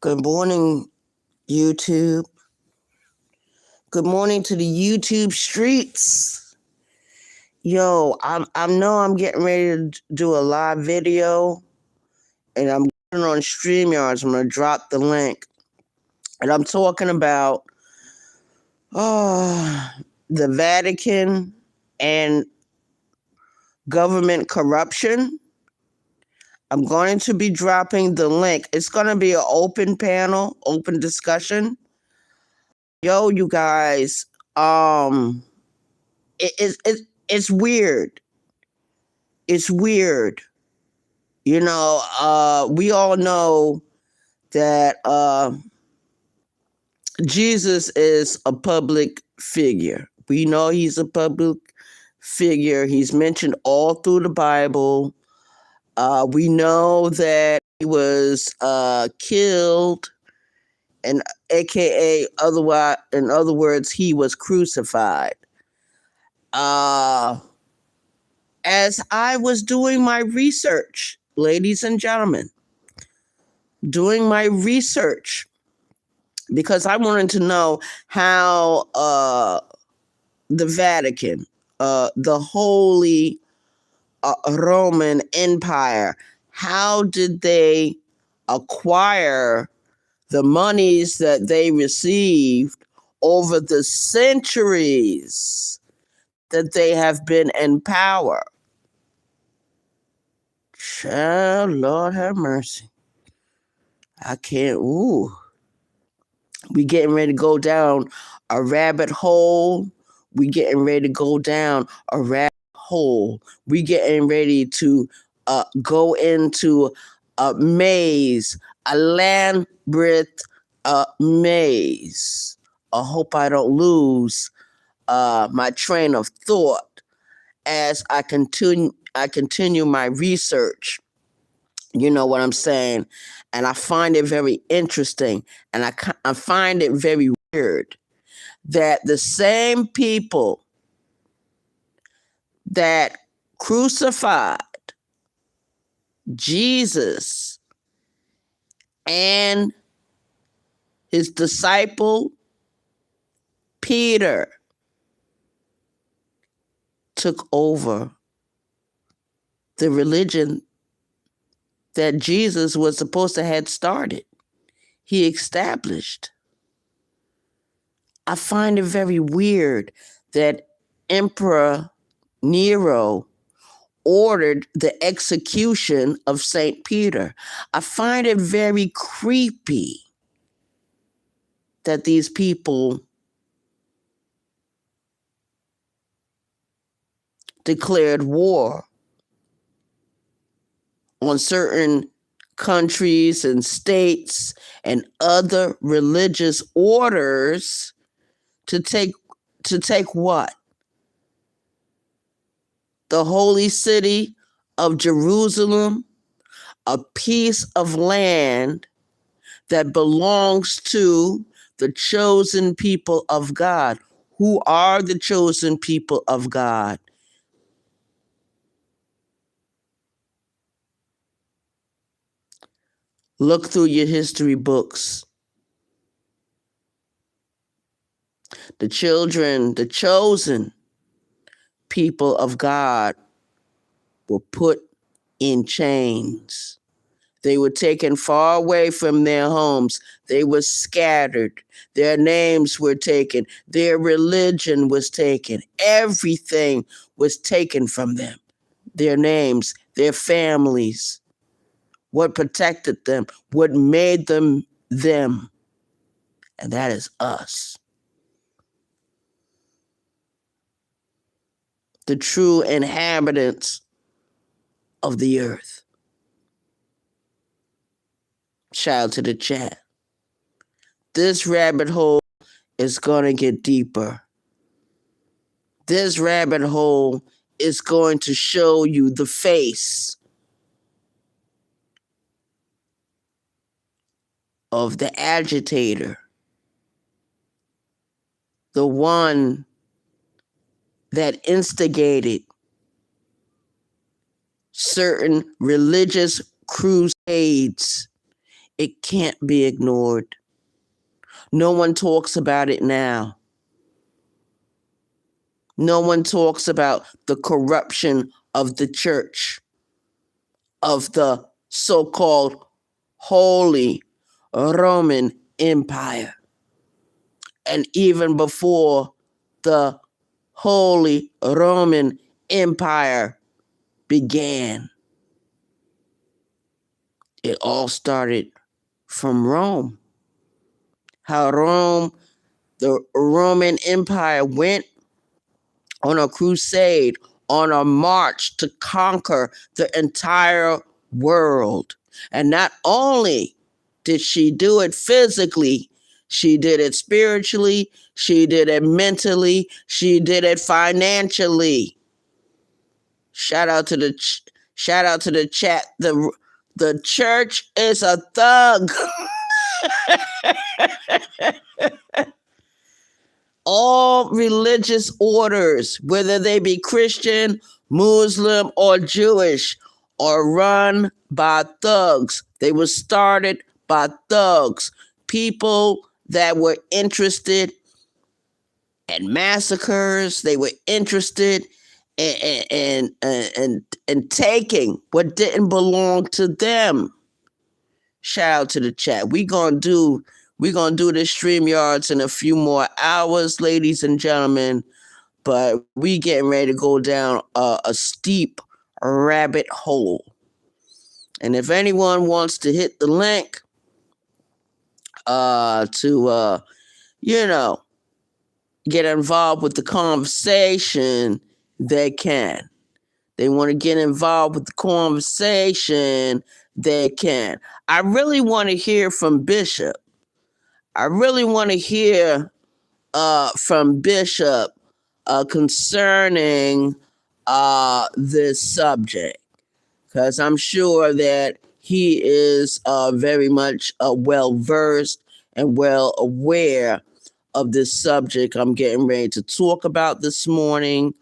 Good morning, YouTube. Good morning to the YouTube streets. Yo, I know I'm getting ready to do a live video, and I'm getting on StreamYards. I'm gonna drop the link, and I'm talking about the Vatican and government corruption. I'm going to be dropping the link. It's going to be an open panel, open discussion. Yo, you guys, it's weird. It's weird. We all know that Jesus is a public figure. We know he's a public figure. He's mentioned all through the Bible. We know that he was killed, and AKA otherwise, in other words, he was crucified. As I was doing my research, ladies and gentlemen, doing my research, because I wanted to know how the Vatican, the Holy Roman Empire, how did they acquire the monies that they received over the centuries that they have been in power? Child, Lord have mercy. I can't, we getting ready to go down a rabbit hole. We getting ready to go down a rabbit hole. We getting ready to go into a maze, a labyrinth maze. I hope I don't lose my train of thought as I continue my research. You know what I'm saying? And I find it very interesting, and I find it very weird that the same people that crucified Jesus and his disciple Peter took over the religion that Jesus was supposed to have started. He established. I find it very weird that Emperor Nero ordered the execution of St. Peter. I find it very creepy that these people declared war on certain countries and states and other religious orders to take what? The holy city of Jerusalem, a piece of land that belongs to the chosen people of God. Who are the chosen people of God? Look through your history books. The chosen people of God were put in chains. They were taken far away from their homes. They were scattered. Their names were taken. Their religion was taken. Everything was taken from them. Their names, their families, what protected them, what made them them. And that is us. The true inhabitants of the earth. Shout to the chat. This rabbit hole is going to get deeper. This rabbit hole is going to show you the face of the agitator, the one that instigated certain religious crusades It can't be ignored. No one talks about it now. No one talks about the corruption of the church, of the so-called Holy Roman Empire. And even before the Holy Roman Empire began, it all started from Rome. How the Roman Empire went on a crusade, on a march to conquer the entire world. And not only did she do it physically, she did it spiritually, she did it mentally, she did it financially. Shout out to the chat. The church is a thug. All religious orders, whether they be Christian, Muslim, or Jewish, are run by thugs. They were started by thugs, people that were interested in massacres. They were interested in taking what didn't belong to them. Shout out to the chat. We're gonna do this StreamYards in a few more hours, ladies and gentlemen. But we getting ready to go down a steep rabbit hole. And if anyone wants to hit the link to get involved with the conversation, they can. They want to get involved with the conversation, they can. I really want to hear from Bishop. I really want to hear from Bishop concerning this subject, because I'm sure that he is very much well-versed and well aware of this subject I'm getting ready to talk about this morning.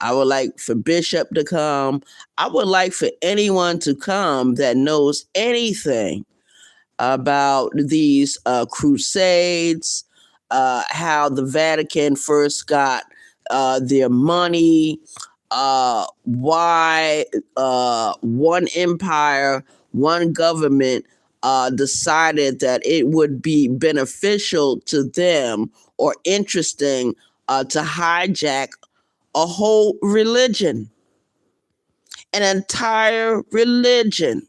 I would like for Bishop to come. I would like for anyone to come that knows anything about these crusades, how the Vatican first got their money, why one empire, one government decided that it would be beneficial to them or interesting to hijack a whole religion, an entire religion,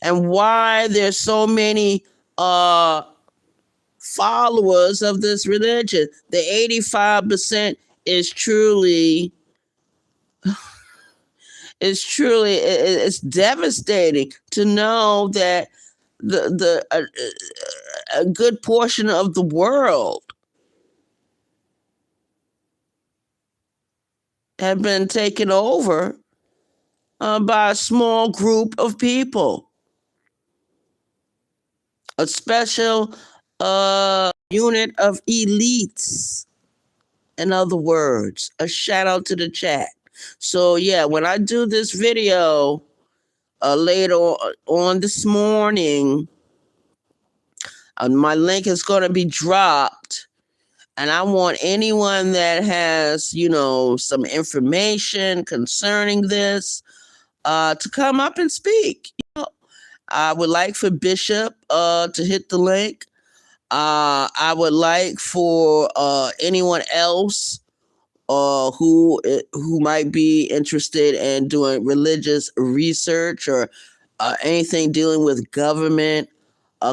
and why there's so many followers of this religion. The 85% is truly it's devastating to know that a good portion of the world have been taken over by a small group of people, a special unit of elites. In other words, a shout out to the chat. So yeah, when I do this video later on this morning, my link is going to be dropped. And I want anyone that has, some information concerning this to come up and speak. I would like for Bishop to hit the link. I would like for anyone else who might be interested in doing religious research or anything dealing with government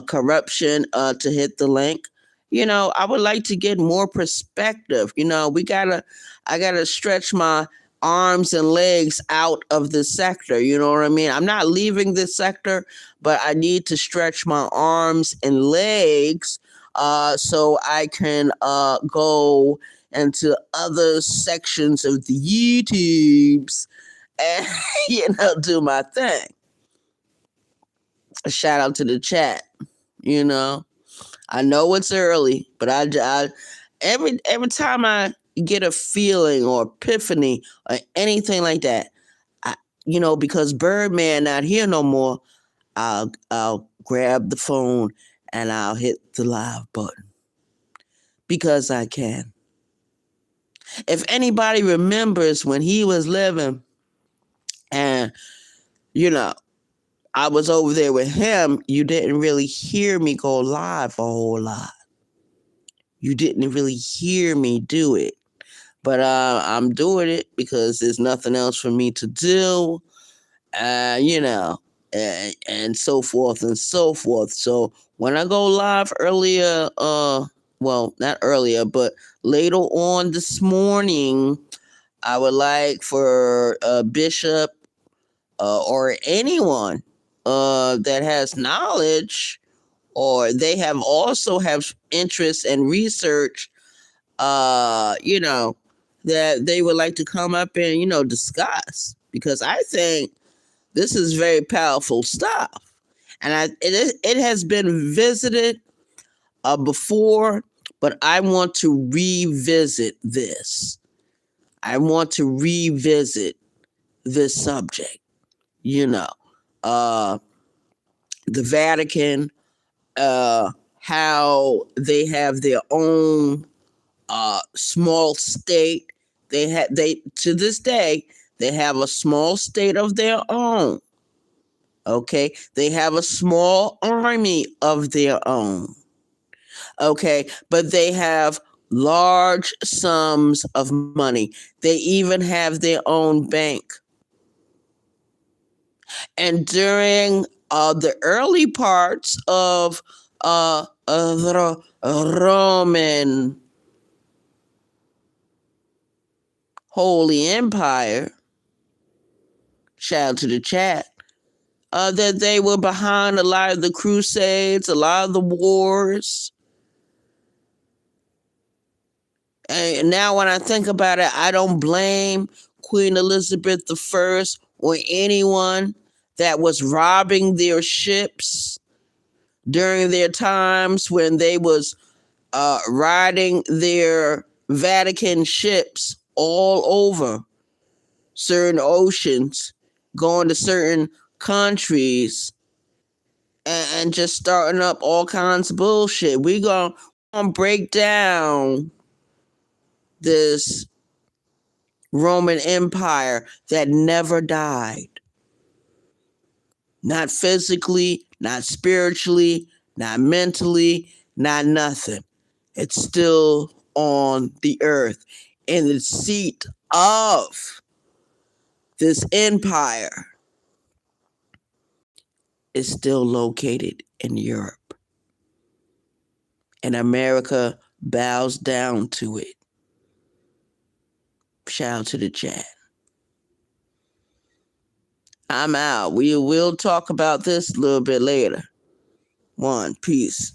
corruption to hit the link. I would like to get more perspective. I gotta stretch my arms and legs out of this sector. You know what I mean? I'm not leaving this sector, but I need to stretch my arms and legs so I can go into other sections of the YouTubes and, do my thing. A shout out to the chat. I know it's early, but I every time I get a feeling or epiphany or anything like that, because Birdman not here no more, I'll grab the phone and I'll hit the live button because I can. If anybody remembers when he was living and, I was over there with him, you didn't really hear me go live a whole lot. You didn't really hear me do it. But I'm doing it because there's nothing else for me to do, and so forth and so forth. So when I go live earlier, well, not earlier, but later on this morning, I would like for Bishop or anyone that has knowledge or they have also have interest and research, that they would like to come up and, discuss, because I think this is very powerful stuff. And it has been visited before, but I want to revisit this. I want to revisit this subject. Uh, the Vatican, how they have their own small state. They to this day they have a small state of their own. Okay, they have a small army of their own. Okay, but they have large sums of money. They even have their own bank. And during the early parts of the Roman Holy Empire, shout out to the chat, that they were behind a lot of the crusades, a lot of the wars. And now when I think about it, I don't blame Queen Elizabeth I or anyone that was robbing their ships during their times when they was riding their Vatican ships all over certain oceans, going to certain countries, and just starting up all kinds of bullshit. We're going to break down this Roman Empire that never died. Not physically, not spiritually, not mentally, not nothing. It's still on the earth. And the seat of this empire is still located in Europe. And America bows down to it. Shout out to the chat. I'm out. We will talk about this a little bit later. One, peace.